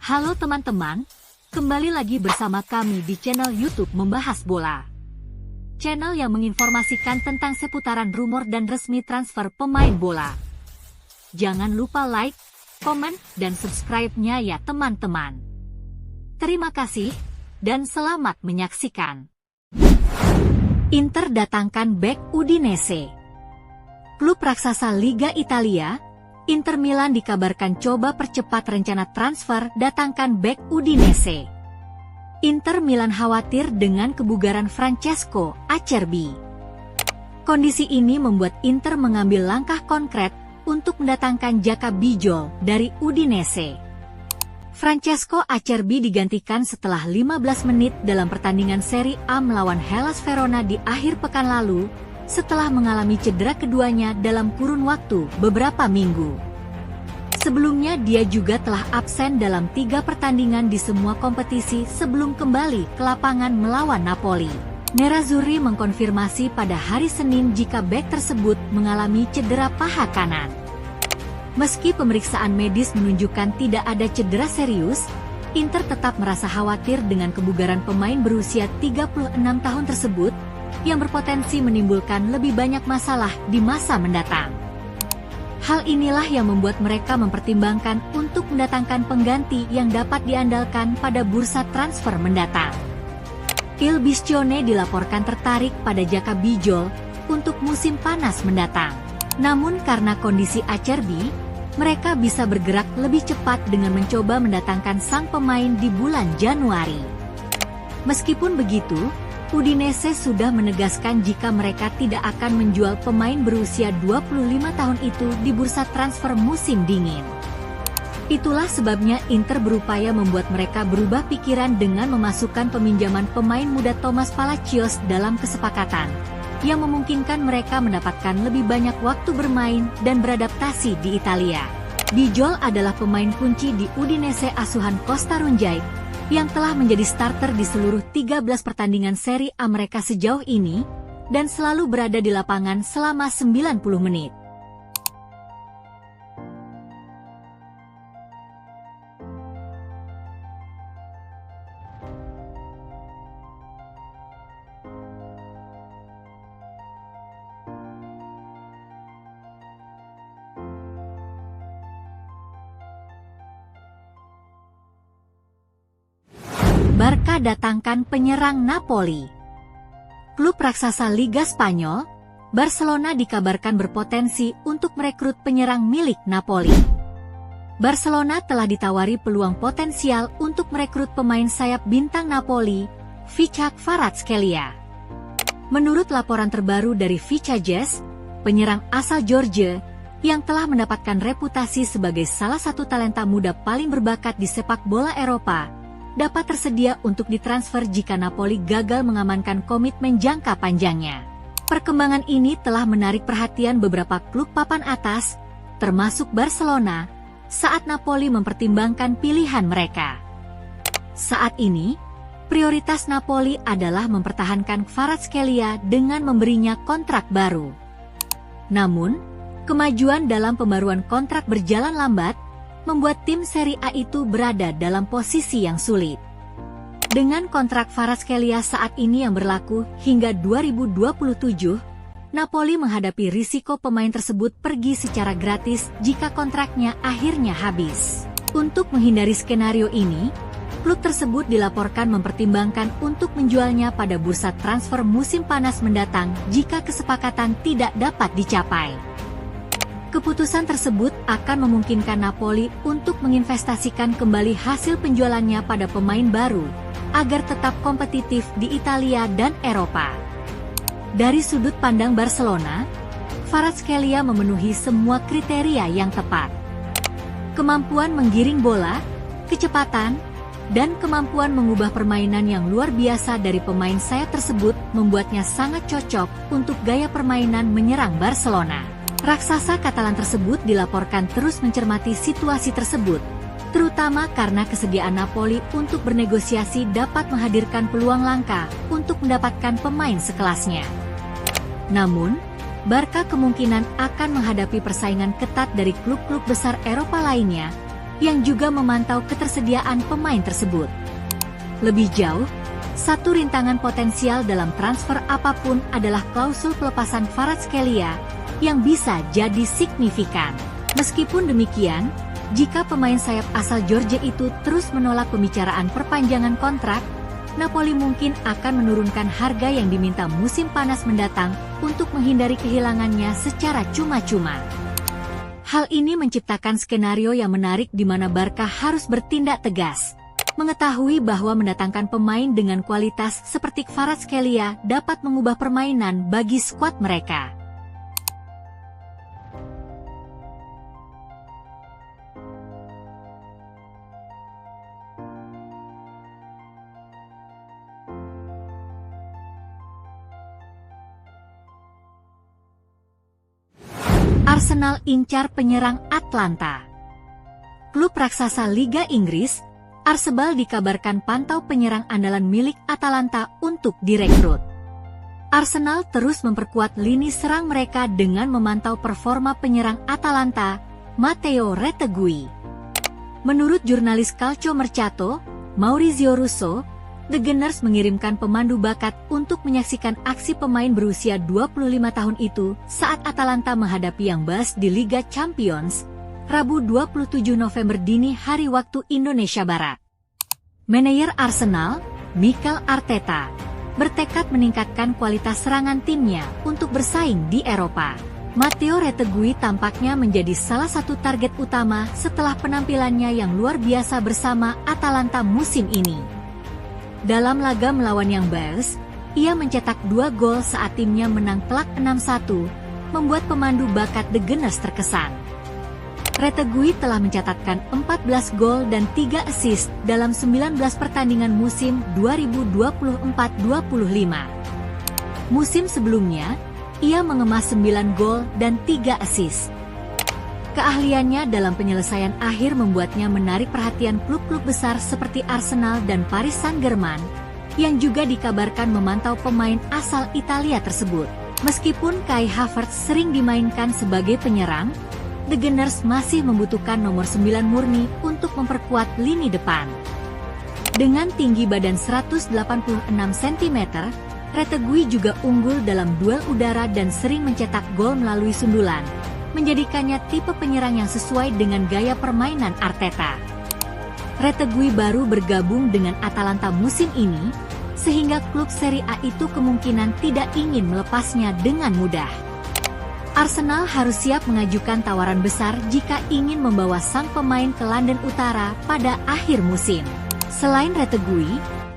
Halo teman-teman, kembali lagi bersama kami di channel YouTube Membahas Bola. Channel yang menginformasikan tentang seputaran rumor dan resmi transfer pemain bola. Jangan lupa like, komen, dan subscribe-nya ya teman-teman. Terima kasih, dan selamat menyaksikan. Inter datangkan bek Udinese. Klub raksasa Liga Italia, Inter Milan dikabarkan coba percepat rencana transfer datangkan bek Udinese. Inter Milan khawatir dengan kebugaran Francesco Acerbi. Kondisi ini membuat Inter mengambil langkah konkret untuk mendatangkan Jaka Bijol dari Udinese. Francesco Acerbi digantikan setelah 15 menit dalam pertandingan Serie A melawan Hellas Verona di akhir pekan lalu, setelah mengalami cedera keduanya dalam kurun waktu beberapa minggu. Sebelumnya dia juga telah absen dalam 3 pertandingan di semua kompetisi sebelum kembali ke lapangan melawan Napoli. Nerazzurri mengkonfirmasi pada hari Senin jika bek tersebut mengalami cedera paha kanan. Meski pemeriksaan medis menunjukkan tidak ada cedera serius, Inter tetap merasa khawatir dengan kebugaran pemain berusia 36 tahun tersebut, yang berpotensi menimbulkan lebih banyak masalah di masa mendatang. Hal inilah yang membuat mereka mempertimbangkan untuk mendatangkan pengganti yang dapat diandalkan pada bursa transfer mendatang. Il Biscione dilaporkan tertarik pada Jaka Bijol untuk musim panas mendatang. Namun karena kondisi Acerbi, mereka bisa bergerak lebih cepat dengan mencoba mendatangkan sang pemain di bulan Januari. Meskipun begitu, Udinese sudah menegaskan jika mereka tidak akan menjual pemain berusia 25 tahun itu di bursa transfer musim dingin. Itulah sebabnya Inter berupaya membuat mereka berubah pikiran dengan memasukkan peminjaman pemain muda Thomas Palacios dalam kesepakatan, yang memungkinkan mereka mendapatkan lebih banyak waktu bermain dan beradaptasi di Italia. Bijol adalah pemain kunci di Udinese asuhan Costa Runjait, yang telah menjadi starter di seluruh 13 pertandingan Serie A mereka sejauh ini, dan selalu berada di lapangan selama 90 menit. Barca datangkan penyerang Napoli. Klub raksasa Liga Spanyol, Barcelona dikabarkan berpotensi untuk merekrut penyerang milik Napoli. Barcelona telah ditawari peluang potensial untuk merekrut pemain sayap bintang Napoli, Fichak Kvaratskhelia. Menurut laporan terbaru dari Fichajes, penyerang asal Georgia, yang telah mendapatkan reputasi sebagai salah satu talenta muda paling berbakat di sepak bola Eropa, dapat tersedia untuk ditransfer jika Napoli gagal mengamankan komitmen jangka panjangnya. Perkembangan ini telah menarik perhatian beberapa klub papan atas, termasuk Barcelona, saat Napoli mempertimbangkan pilihan mereka. Saat ini, prioritas Napoli adalah mempertahankan Kvaratskhelia dengan memberinya kontrak baru. Namun, kemajuan dalam pembaruan kontrak berjalan lambat, membuat tim Serie A itu berada dalam posisi yang sulit. Dengan kontrak Kvaratskhelia saat ini yang berlaku hingga 2027, Napoli menghadapi risiko pemain tersebut pergi secara gratis jika kontraknya akhirnya habis. Untuk menghindari skenario ini, klub tersebut dilaporkan mempertimbangkan untuk menjualnya pada bursa transfer musim panas mendatang jika kesepakatan tidak dapat dicapai. Keputusan tersebut akan memungkinkan Napoli untuk menginvestasikan kembali hasil penjualannya pada pemain baru, agar tetap kompetitif di Italia dan Eropa. Dari sudut pandang Barcelona, Kvaratskhelia memenuhi semua kriteria yang tepat. Kemampuan menggiring bola, kecepatan, dan kemampuan mengubah permainan yang luar biasa dari pemain sayap tersebut membuatnya sangat cocok untuk gaya permainan menyerang Barcelona. Raksasa Katalan tersebut dilaporkan terus mencermati situasi tersebut, terutama karena kesediaan Napoli untuk bernegosiasi dapat menghadirkan peluang langka untuk mendapatkan pemain sekelasnya. Namun, Barca kemungkinan akan menghadapi persaingan ketat dari klub-klub besar Eropa lainnya, yang juga memantau ketersediaan pemain tersebut. Lebih jauh, satu rintangan potensial dalam transfer apapun adalah klausul pelepasan Kvaratskhelia yang bisa jadi signifikan. Meskipun demikian, jika pemain sayap asal Georgia itu terus menolak pembicaraan perpanjangan kontrak, Napoli mungkin akan menurunkan harga yang diminta musim panas mendatang untuk menghindari kehilangannya secara cuma-cuma. Hal ini menciptakan skenario yang menarik di mana Barca harus bertindak tegas. Mengetahui bahwa mendatangkan pemain dengan kualitas seperti Kvaratskhelia dapat mengubah permainan bagi skuad mereka. Arsenal incar penyerang Atlanta. Klub raksasa Liga Inggris, Arsenal dikabarkan pantau penyerang andalan milik Atalanta untuk direkrut. Arsenal terus memperkuat lini serang mereka dengan memantau performa penyerang Atalanta, Matteo Retegui. Menurut jurnalis Calciomercato, Maurizio Russo, The Gunners mengirimkan pemandu bakat untuk menyaksikan aksi pemain berusia 25 tahun itu saat Atalanta menghadapi Young Boys di Liga Champions, Rabu 27 November dini hari waktu Indonesia Barat. Manajer Arsenal, Mikel Arteta, bertekad meningkatkan kualitas serangan timnya untuk bersaing di Eropa. Matteo Retegui tampaknya menjadi salah satu target utama setelah penampilannya yang luar biasa bersama Atalanta musim ini. Dalam laga melawan Young Boys, ia mencetak 2 gol saat timnya menang telak 6-1, membuat pemandu bakat The Gunners terkesan. Retegui telah mencatatkan 14 gol dan 3 assist dalam 19 pertandingan musim 2024-25. Musim sebelumnya, ia mengemas 9 gol dan 3 assist. Keahliannya dalam penyelesaian akhir membuatnya menarik perhatian klub-klub besar seperti Arsenal dan Paris Saint-Germain, yang juga dikabarkan memantau pemain asal Italia tersebut. Meskipun Kai Havertz sering dimainkan sebagai penyerang, The Gunners masih membutuhkan nomor 9 murni untuk memperkuat lini depan. Dengan tinggi badan 186 cm, Retegui juga unggul dalam duel udara dan sering mencetak gol melalui sundulan, menjadikannya tipe penyerang yang sesuai dengan gaya permainan Arteta. Retegui baru bergabung dengan Atalanta musim ini, sehingga klub Serie A itu kemungkinan tidak ingin melepasnya dengan mudah. Arsenal harus siap mengajukan tawaran besar jika ingin membawa sang pemain ke London Utara pada akhir musim. Selain Retegui,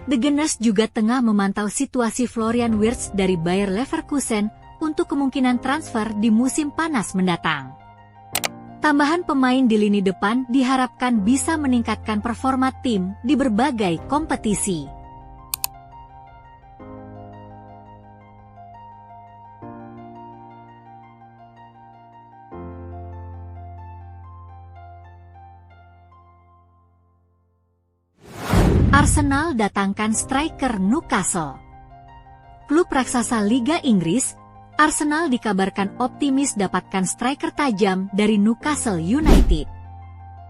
The Gunners juga tengah memantau situasi Florian Wirtz dari Bayer Leverkusen untuk kemungkinan transfer di musim panas mendatang. Tambahan pemain di lini depan diharapkan bisa meningkatkan performa tim di berbagai kompetisi. Arsenal datangkan striker Newcastle. Klub raksasa Liga Inggris, Arsenal dikabarkan optimis dapatkan striker tajam dari Newcastle United.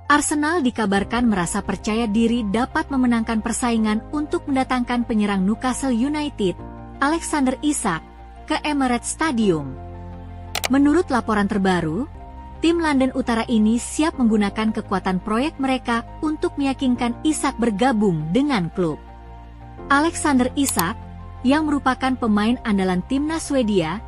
Arsenal dikabarkan merasa percaya diri dapat memenangkan persaingan untuk mendatangkan penyerang Newcastle United, Alexander Isak, ke Emirates Stadium. Menurut laporan terbaru, tim London Utara ini siap menggunakan kekuatan proyek mereka untuk meyakinkan Isak bergabung dengan klub. Alexander Isak, yang merupakan pemain andalan timnas Swedia,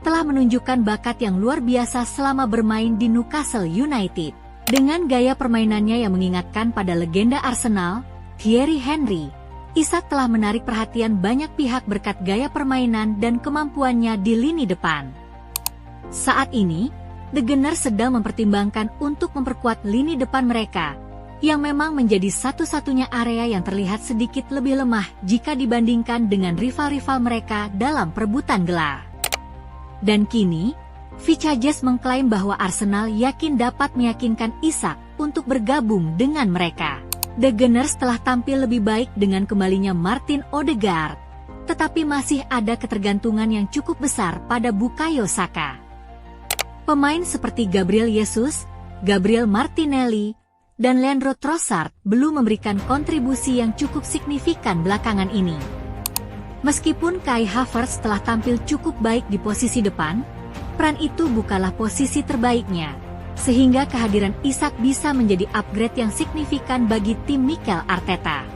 telah menunjukkan bakat yang luar biasa selama bermain di Newcastle United. Dengan gaya permainannya yang mengingatkan pada legenda Arsenal, Thierry Henry, Isak telah menarik perhatian banyak pihak berkat gaya permainan dan kemampuannya di lini depan. Saat ini, The Gunners sedang mempertimbangkan untuk memperkuat lini depan mereka, yang memang menjadi satu-satunya area yang terlihat sedikit lebih lemah jika dibandingkan dengan rival-rival mereka dalam perebutan gelar. Dan kini, Vicajes mengklaim bahwa Arsenal yakin dapat meyakinkan Isak untuk bergabung dengan mereka. The Gunners telah tampil lebih baik dengan kembalinya Martin Odegaard, tetapi masih ada ketergantungan yang cukup besar pada Bukayo Saka. Pemain seperti Gabriel Jesus, Gabriel Martinelli, dan Leandro Trossard belum memberikan kontribusi yang cukup signifikan belakangan ini. Meskipun Kai Havertz telah tampil cukup baik di posisi depan, peran itu bukanlah posisi terbaiknya, sehingga kehadiran Isak bisa menjadi upgrade yang signifikan bagi tim Mikel Arteta.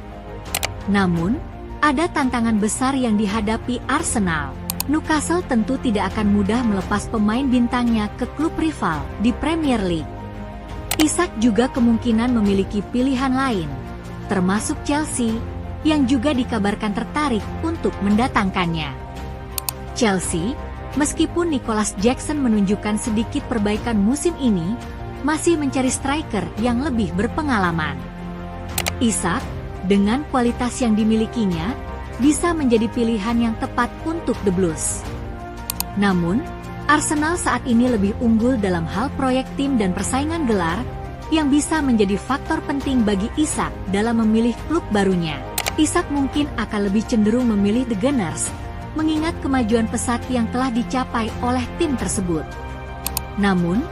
Namun, ada tantangan besar yang dihadapi Arsenal. Newcastle tentu tidak akan mudah melepas pemain bintangnya ke klub rival di Premier League. Isak juga kemungkinan memiliki pilihan lain, termasuk Chelsea, yang juga dikabarkan tertarik untuk mendatangkannya. Chelsea, meskipun Nicholas Jackson menunjukkan sedikit perbaikan musim ini, masih mencari striker yang lebih berpengalaman. Isak, dengan kualitas yang dimilikinya, bisa menjadi pilihan yang tepat untuk The Blues. Namun, Arsenal saat ini lebih unggul dalam hal proyek tim dan persaingan gelar, yang bisa menjadi faktor penting bagi Isak dalam memilih klub barunya. Isak mungkin akan lebih cenderung memilih The Gunners, mengingat kemajuan pesat yang telah dicapai oleh tim tersebut. Namun,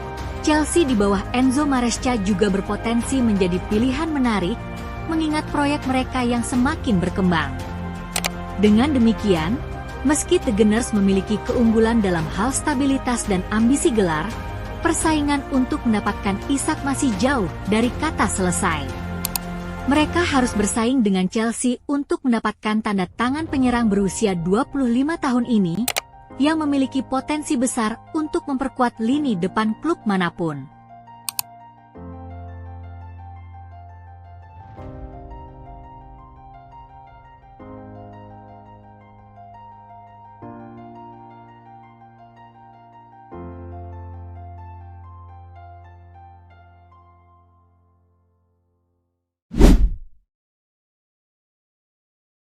Chelsea di bawah Enzo Maresca juga berpotensi menjadi pilihan menarik, mengingat proyek mereka yang semakin berkembang. Dengan demikian, meski The Gunners memiliki keunggulan dalam hal stabilitas dan ambisi gelar, persaingan untuk mendapatkan Isak masih jauh dari kata selesai. Mereka harus bersaing dengan Chelsea untuk mendapatkan tanda tangan penyerang berusia 25 tahun ini, yang memiliki potensi besar untuk memperkuat lini depan klub manapun.